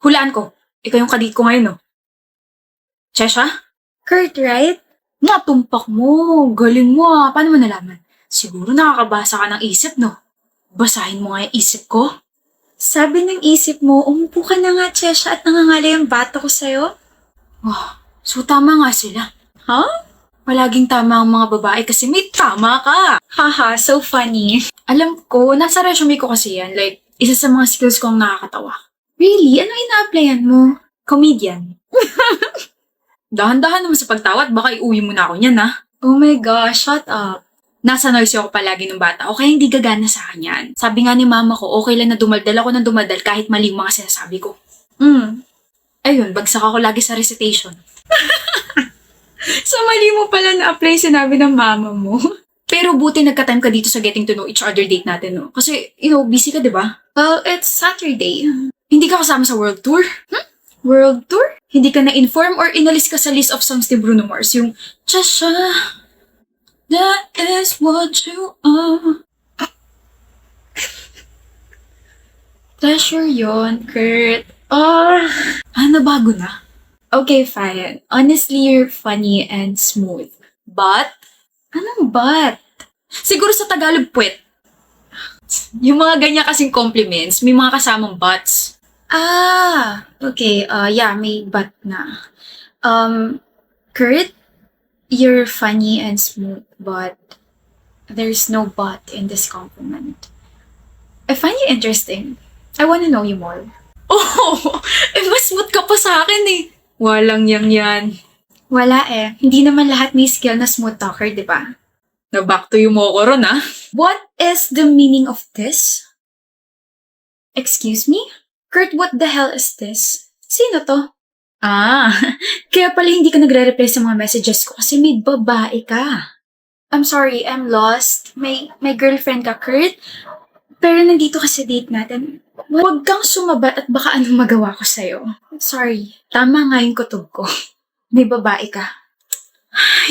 Hulaan ko. Ikaw yung kadate ko ngayon, no? Chesha? Kurt, right? Natumpak mo. Galing mo ah. Paano mo nalaman? Siguro nakakabasa ka ng isip, no? Basahin mo nga yung isip ko. Sabi ng isip mo, umupo ka na nga, Chesha, at nangangalay ang bata ko sa'yo. Oh, so tama nga sila. Huh? Palaging tama ang mga babae kasi may tama ka. Haha, so funny. Alam ko, nasa resume ko kasi yan. Like, isa sa mga skills kong nakakatawa. Really? Ano ina-applyan mo? Comedian. Dahan-dahan naman sa pagtawat, baka iuwi mo na ako niyan, ha? Oh my gosh, shut up. Nasa noisy ako palagi ng bata, o kaya hindi gagana sa akin yan. Sabi nga ni mama ko, okay lang na dumaldal ako ng dumaldal kahit mali yung mga sinasabi ko. Ayun, bagsak ako lagi sa recitation. So mali mo pala na-apply sinabi ng mama mo. Pero buti nagka-time ka dito sa getting to know each other date natin, no? Kasi, busy ka, di ba? Well, it's Saturday. Hindi ka kasama sa world tour? World tour? Hindi ka na-inform or inalis ka sa list of songs ni Bruno Mars? Yung, Chesha, that is what you are. Pleasure yon, Kurt. Nabago na. Okay, fine. Honestly, you're funny and smooth. But, Anong but? siguro sa Tagalog puwet. Yung mga ganyan kasing compliments, may mga kasamang buts. Okay. Yeah, may but na. Kurt, you're funny and smooth, but there's no but in this compliment. I find you interesting. I want to know you more. Oh, mas smooth ka pa sa akin eh. Walang yan. Wala eh. Hindi naman lahat may skill na smooth talker, di ba? Na-back to you mo ko ron, ah. What is the meaning of this? Excuse me? Kurt, what the hell is this? Sino to? Kaya pala hindi ka nagre-reply sa mga messages ko kasi may babae ka. I'm sorry, I'm lost. May girlfriend ka, Kurt? Pero nandito ka sa date natin. Huwag kang sumabat at baka anong magawa ko sa'yo. Sorry. Tama nga yung kutob ko. May babae ka.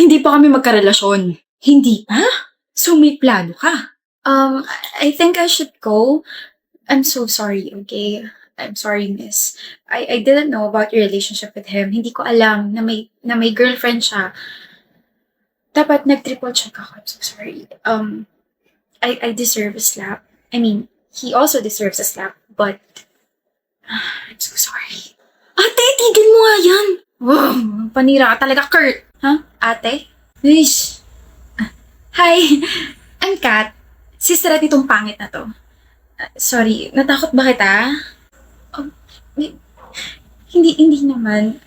Hindi pa kami magkarelasyon. Hindi pa? So may plano ka. I think I should go. I'm so sorry, okay? I'm sorry, miss. I didn't know about your relationship with him. Hindi ko alam na may girlfriend siya. Dapat nag-triple check ako. I'm so sorry. I deserve a slap. I mean, he also deserves a slap, but I'm so sorry. Ate, tigil mo nga yan. Wow, panira ka talaga, Kurt. Huh? Ate? Ish. Hi, I'm Kat. Sister at itong pangit na to. Sorry, natakot ba kita? Hindi naman.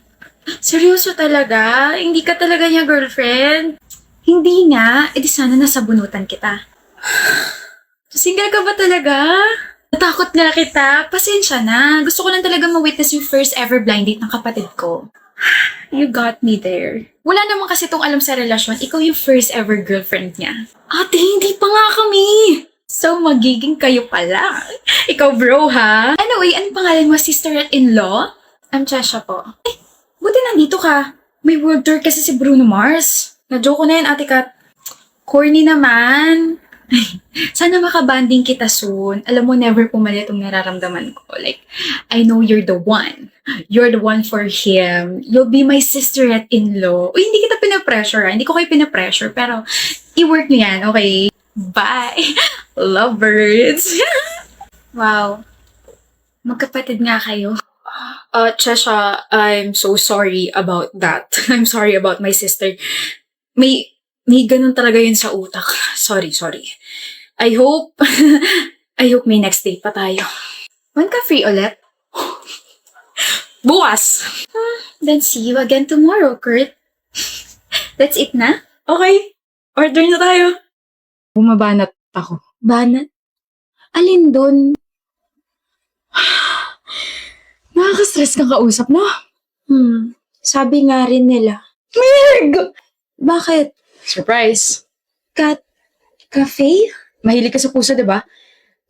Seryoso talaga? Hindi ka talaga niya girlfriend? Hindi nga, edi sana nasa bunutan kita. Single ka ba talaga? Natakot nga kita. Pasensya na. Gusto ko lang talaga ma-witness yung first ever blind date ng kapatid ko. You got me there. Wala naman kasi tong alam sa relasyon, ikaw yung first ever girlfriend niya. Ate, hindi pa nga kami. So, magiging kayo pala. Ikaw bro, ha? Anyway, anong pangalan mo, sister-in-law? I'm Chesha po. Buti nandito ka. May world tour kasi si Bruno Mars. Na-joke ko na yan, ate Kat. Corny naman. Sana makabanding kita soon. Alam mo, never pumalit itong nararamdaman ko. Like, I know you're the one. You're the one for him. You'll be my sister-in-law. Uy, hindi kita pinapressure, ha? Hindi ko kayo pinapressure, pero i-work niyo yan, okay? Bye! Lovebirds! Wow. Magkapatid nga kayo. Chesha, I'm so sorry about that. I'm sorry about my sister. May ganun talaga yun sa utak. Sorry. I hope may next date pa tayo. When ka free ulit? Bukas! Then see you again tomorrow, Kurt. That's it na? Okay, order na tayo. Bumabanat ako. Banat? Alin dun? Nakaka-stress kang kausap, no? Sabi nga rin nila. Mirg! Bakit? Surprise! Kat, cafe? Mahilig ka sa pusa, di ba?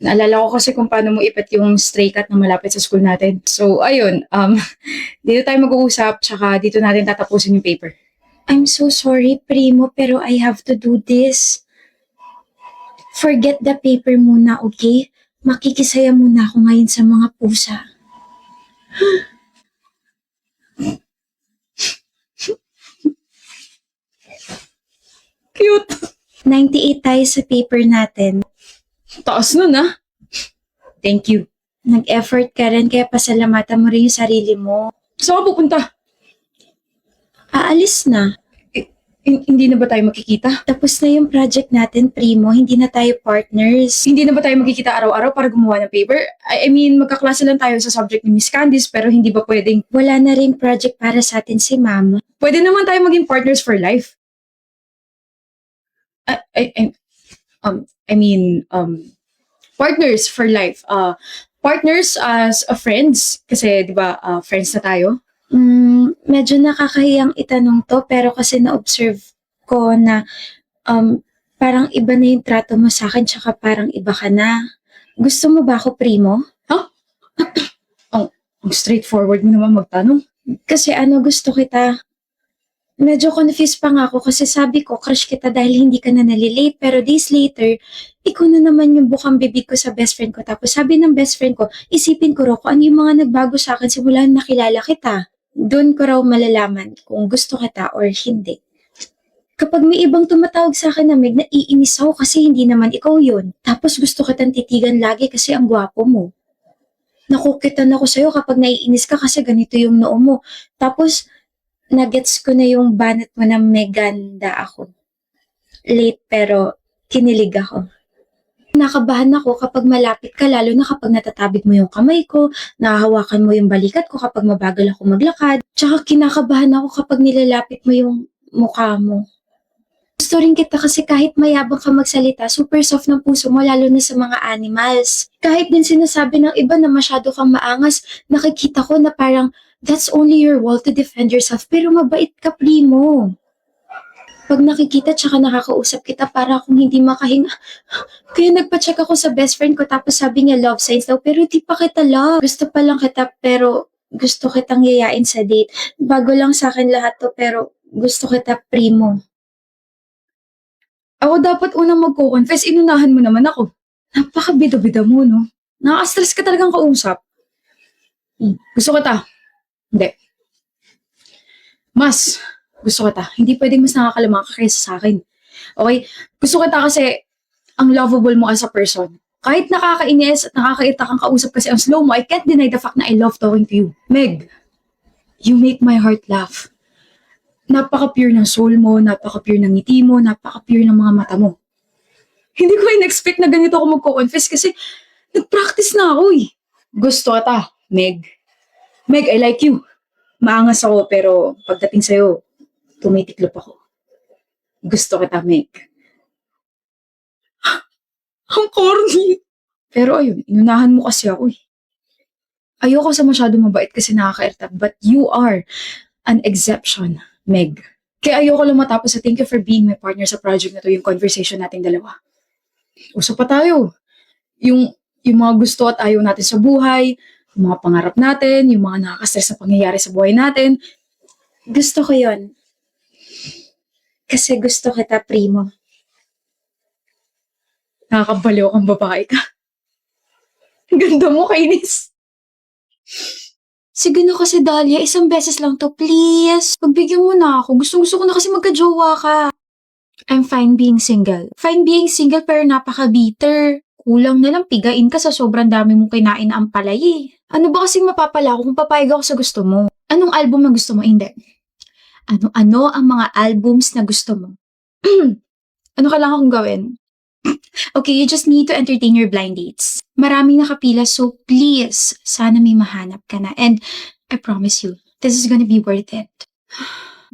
Naalala ko kasi kung paano mo ipet yung stray cat na malapit sa school natin. So, ayun. Dito tayo mag-uusap, tsaka dito natin tatapusin yung paper. I'm so sorry, Primo, pero I have to do this. Forget the paper muna, okay? Makikisaya muna ako ngayon sa mga pusa. 98 tayo sa paper natin. Taas nun ah. Thank you. Nag-effort ka rin, kaya pasalamatan mo rin yung sarili mo. Saan ka pupunta? Aalis na. Hindi na ba tayo makikita? Tapos na yung project natin, Primo. Hindi na tayo partners. Hindi na ba tayo magkikita araw-araw para gumawa ng paper? I mean, magkaklase lang tayo sa subject ni Miss Candice, pero hindi ba pwedeng... Wala na rin project para sa atin si Ma'am. Pwede naman tayo maging partners for life. Partners for life. Partners as friends. Kasi, di ba, friends na tayo. Medyo nakakahiyang itanong to, pero kasi na-observe ko na parang iba na yung trato mo sa akin, tsaka parang iba ka na. Gusto mo ba ako, Primo? Ang straightforward mo naman magtanong. Kasi gusto kita. Medyo confused pa nga ako kasi sabi ko, crush kita dahil hindi ka na nalilate. Pero days later, ikaw na naman yung bukang bibig ko sa best friend ko. Tapos sabi ng best friend ko, isipin ko raw kung ano yung mga nagbago sa akin simula na nakilala kita. Doon ko raw malalaman kung gusto kita or hindi. Kapag may ibang tumatawag sa akin na Meg, naiinis ako kasi hindi naman ikaw yun. Tapos gusto kitang titigan lagi kasi ang gwapo mo. Nakukitan ako sa'yo kapag naiinis ka kasi ganito yung noo mo. Tapos, nagets ko na yung banat mo na may ganda ako. Late pero kinilig ako. Nakabahan ako kapag malapit ka, lalo na kapag natatabik mo yung kamay ko, nahahawakan mo yung balikat ko kapag mabagal ako maglakad, tsaka kinakabahan ako kapag nilalapit mo yung mukha mo. Gusto rin kita kasi kahit mayabang ka magsalita, super soft ng puso mo lalo na sa mga animals. Kahit din sinasabi ng iba na masyado kang maangas, nakikita ko na parang that's only your wall to defend yourself, pero mabait ka, Primo. Pag nakikita tsaka nakakausap kita, para akong hindi makahinga. Kaya nagpa-check ako sa best friend ko tapos sabi niya love signs daw, pero di pa kita love. Gusto pa lang kita pero gusto kitang yayain sa date. Bago lang sa akin lahat to pero gusto kita, Primo. Ako dapat unang magko-confess, inunahan mo naman ako. Napaka-bida-bida mo, no? Nakaka-stress ka talagang kausap. Gusto kita. Hindi. Mas, gusto kita. Hindi pwedeng mas nakakalamang ka kaysa sa akin. Okay? Gusto kita kasi ang lovable mo as a person. Kahit nakakainis at nakakaita kang kausap kasi ang slow mo, I can't deny the fact na I love talking to you. Meg, you make my heart laugh. Napaka-pure ng soul mo, napaka-pure ng ngiti mo, napaka-pure ng mga mata mo. Hindi ko in-expect na ganito ako magko-confess kasi nag-practice na ako eh. Gusto kita, Meg. Meg, I like you. Maangas ako pero pagdating sa'yo, tumitiklop ako. Gusto kita, Meg. Ang corny. Pero ayun, inunahan mo kasi ako eh. Ayoko sa masyado mabait kasi nakaka-irritate, but you are an exception, Meg. Kaya ayoko lang matapos sa thank you for being my partner sa project na to, yung conversation nating dalawa. Usap pa tayo. Yung mga gusto at ayaw natin sa buhay, yung mga pangarap natin, yung mga nakaka-stress na pangyayari sa buhay natin. Gusto ko yon. Kasi gusto kita, Primo. Nakakabaliw kang babae ka. Ganda mo, kainis. Sige na kasi, Dahlia. Isang beses lang to, please. Pagbigyan mo na ako. Gusto ko na kasi magka-jowa ka. I'm fine being single. Fine being single pero napaka-bitter. Kulang na lang pigain ka sa sobrang dami mong kinain na ampalay eh. Ano ba kasing mapapala ko kung papayag ako sa gusto mo? Anong album na gusto mo? Hindi. Ano ang mga albums na gusto mo? Ano kailangan kong gawin? Okay, you just need to entertain your blind dates. Maraming nakapila, so please, sana may mahanap ka na. And I promise you, this is gonna be worth it.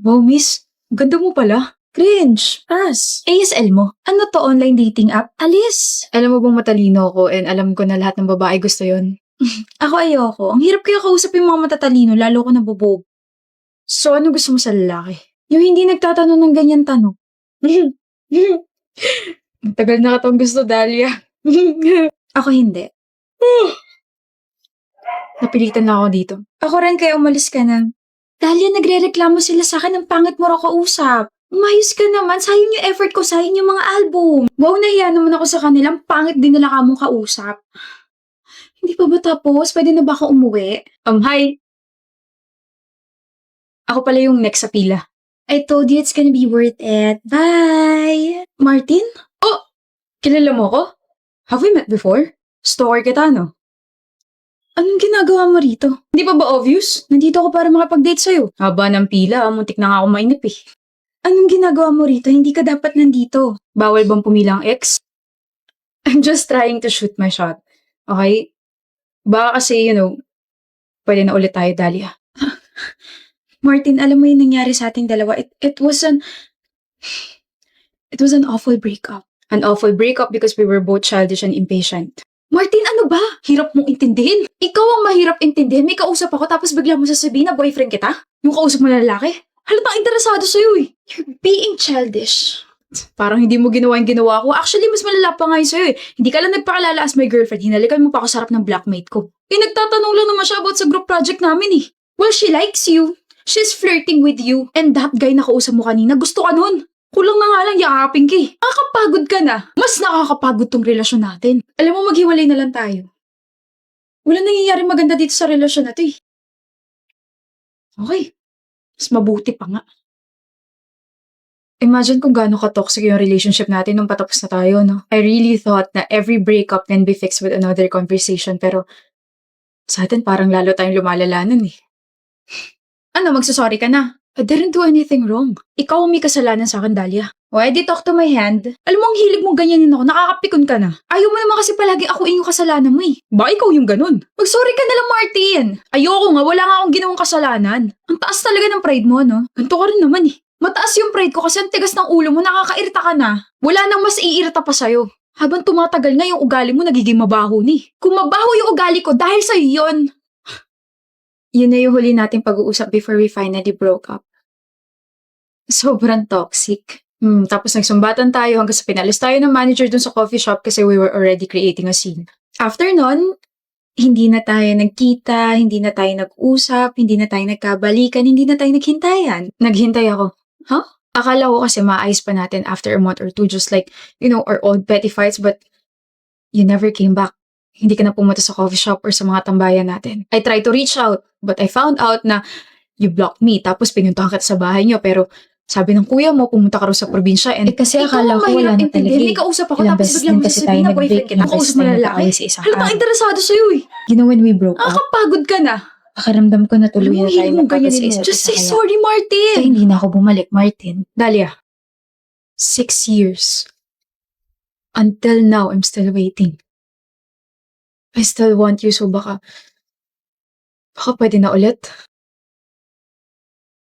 Wow, miss. Ganda mo pala. Cringe. Pass. ASL mo? Ano to, online dating app? Alis! Alam mo bang matalino ako and alam ko na lahat ng babae gusto yon. Ako ayoko. Ang hirap kaya kausap yung mga matatalino, lalo ko nabubog. So, ano gusto mo sa lalaki? Yung hindi nagtatanong ng ganyan tanong. Matagal na katong gusto, Dahlia. Ako hindi. Napilitan na ako dito. Ako rin, kaya umalis ka na. Dahlia, nagre-reklamo sila sa akin ng pangit mo raw kausap. Umayos ka naman, sayang yung effort ko, sayang yung mga album. Wow, nahiya naman ako sa kanilang pangit din nila kamong kausap. Hindi pa ba tapos? Pwede na ba ako umuwi? Hi. Ako pala yung next sa pila. I told you it's gonna be worth it. Bye! Martin? Oh! Kilala mo ko? Have we met before? Stalker kita, no? Anong ginagawa mo rito? Hindi pa ba obvious? Nandito ako para makapag-date sa'yo. Haba ng pila, muntik na nga ako mainip eh. Anong ginagawa mo rito? Hindi ka dapat nandito. Bawal bang pumila ang ex? I'm just trying to shoot my shot. Okay? Baka kasi, pwede na ulit tayo, Dahlia. Martin, alam mo yung nangyari sa ating dalawa. It was an awful breakup. An awful breakup because we were both childish and impatient. Martin, ano ba? Hirap mong intindihin. Ikaw ang mahirap intindihin. May kausap ako tapos bigla mo sasabihin na boyfriend kita? Yung kausap mo na lalaki? Halatang interesado sa'yo eh. You're being childish. Parang hindi mo ginawa yung ginawa ko. Actually, mas malala pa nga yun sa'yo eh. Hindi ka lang nagpakilala as my girlfriend. Hinalikan mo pa ako sa harap ng blackmate ko. Nagtatanong lang naman siya about sa group project namin eh. Well, she likes you. She's flirting with you. And that guy na kausap mo kanina, gusto ka nun. Kulang na nga lang yakapin ka eh. Nakakapagod ka na. Mas nakakapagod tong relasyon natin. Alam mo, maghiwalay na lang tayo. Wala nangyayari maganda dito sa relasyon na to eh. Okay. Mas mabuti pa nga. Imagine kung gaano ka-toxic yung relationship natin nung patapos na tayo, no? I really thought na every breakup can be fixed with another conversation, pero sa atin parang lalo tayong lumalala nun eh. Ano, magsasorry ka na? I didn't do anything wrong. Ikaw ang may kasalanan sa akin, Dahlia. Why did you talk to my hand? Alam mo, ang hilig mong ganyanin ako, nakakapikon ka na. Ayaw mo naman kasi palagi ako yung kasalanan mo eh. Ba, ikaw yung ganun? Mag-sorry ka na lang, Martin. Ayoko nga, wala nga akong ginawang kasalanan. Ang taas talaga ng pride mo, no? Ganito ka rin naman eh. Mataas yung pride ko kasi ang tigas ng ulo mo, nakakairita ka na. Wala nang mas iirita pa sa'yo. Habang tumatagal nga yung ugali mo, nagiging mabaho ni. Kung mabaho yung ugali ko, dahil sa'yo yun. Yun na yung huli nating pag-uusap before we finally broke up. Sobrang toxic. Tapos nagsumbatan tayo hanggang sa pinalis tayo ng manager dun sa coffee shop kasi we were already creating a scene. After nun, hindi na tayo nagkita, hindi na tayo nag-usap, hindi na tayo nagkabalikan, hindi na tayo naghintayan. Naghintay ako. Huh? Akala ko kasi maayos pa natin after a month or two, just like, our old petty fights, but you never came back. Hindi ka na pumunta sa coffee shop or sa mga tambayan natin. I tried to reach out, but I found out na you blocked me, tapos pinuntahan kita sa bahay niyo, pero sabi ng kuya mo, pumunta ka rin sa probinsya, and kasi akala ko wala na talaga May kausap ako, Ilang tapos beses bigla din mo kasi sasabihin tayo na boyfriend nag-break, kita, ilang kausap beses mo tayo na nag-away lalaki. sa isang Halatang araw. interesado sa'yo eh. When we broke up, Nakakapagod ka na. pakiramdam ko na tuluyan na tayo Hilig mong magkakasal ganyanin sa mo. isa't Just isa say kaya. sorry, Martin. Kaya hindi na ako bumalik, Martin. Dahlia, 6 years. Until now, I'm still waiting. I still want you, so baka pwede na ulit.